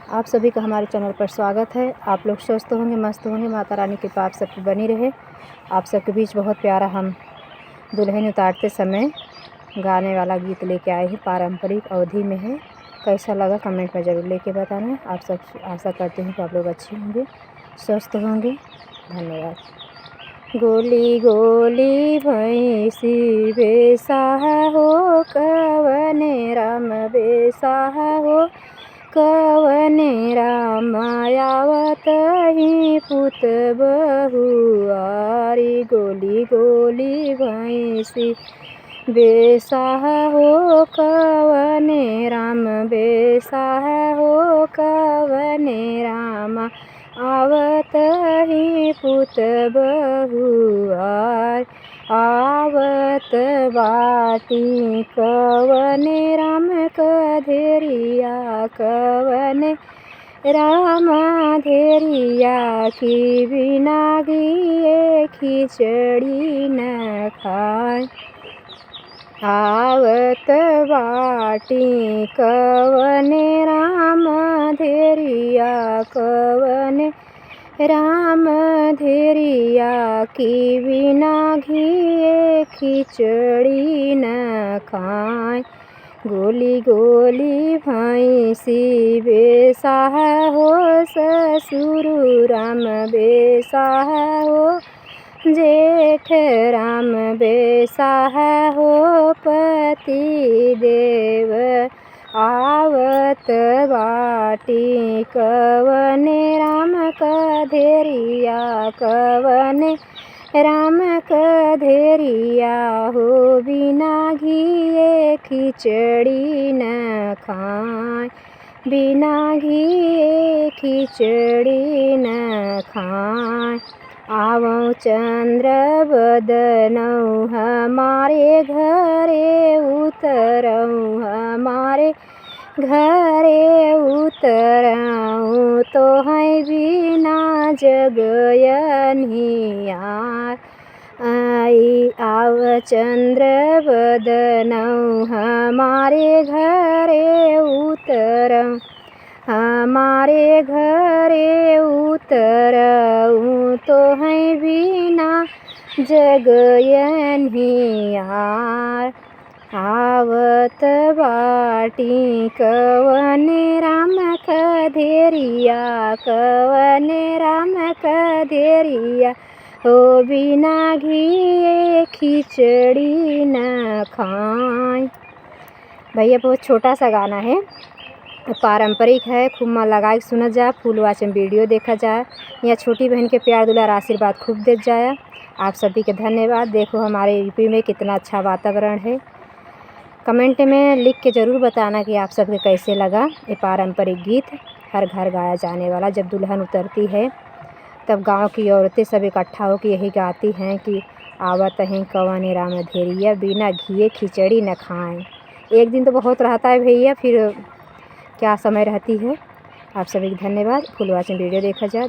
आप सभी का हमारे चैनल पर स्वागत है। आप लोग स्वस्थ होंगे, मस्त होंगे। माता रानी की कृपा आप सब पे बनी रहे। आप सबके बीच बहुत प्यारा हम दुल्हन उतारते समय गाने वाला गीत लेके आए हैं। पारंपरिक अवधि में है। कैसा लगा कमेंट में ज़रूर लेके बताना। आप सब आशा करते हैं कि आप लोग अच्छे होंगे, स्वस्थ होंगे। धन्यवाद। गोली गोली भैंसी बेसाह हो, कवने राम बेसाह हो, कवने राम आवत ही पुत बहुआरी। गोली गोली भैंसी बेसाह हो, कवने राम बेसाह हो, कवने राम आवत ही पुत बहुआर। आवत बाटी कवने राम कधेरिया, कवने राम धेरिया की बिना घिए खिचड़ी न खाए। आवत बाटी कवने राम धेरिया, कवने राम धेरिया की बिना घिए खिचड़ी न खाए। गोली गोली भैंसी बेसाह हो, ससुर राम बेसाह हो, जेठ राम बेसाह हो, पति देव आवत बाटी कवने राम कधेरिया, कवने राम कधेरिया हो, बिना घिए खिचड़ी न खाए, बिना घिए खिचड़ी न खाए। आवो चंद्र बदनऊ हमारे घरे उतरऊ, हमारे घरे उतरऊ, तो है बिना जगयनियार। आई आव चंद्र बदनऊ हमारे घरे उतरऊ, हमारे घरे उतरऊ, तो है बिना जगयनियार। आवत बाटी कवने राम कधेरिया, कवने राम कधेरिया हो, बिना घिए खिचड़ी न खाए। भैया बहुत छोटा सा गाना है, पारंपरिक है। खूब मन लगा के सुना जाए, फुल वॉच में वीडियो देखा जाए। या छोटी बहन के प्यार दुलार आशीर्वाद खूब दे जाए। आप सभी के धन्यवाद। देखो हमारे यूपी में कितना अच्छा वातावरण है। कमेंट में लिख के ज़रूर बताना कि आप सबके कैसे लगा ये पारंपरिक गीत। हर घर गाया जाने वाला। जब दुल्हन उतरती है तब गांव की औरतें सब इकट्ठा होकर यही गाती हैं कि आवत हैं कवने राम धेरिया, बिना घिए खिचड़ी न खाएं। एक दिन तो बहुत रहता है भैया, फिर क्या समय रहती है। आप सभी को धन्यवाद। फुल वॉच में वीडियो देखा जाए।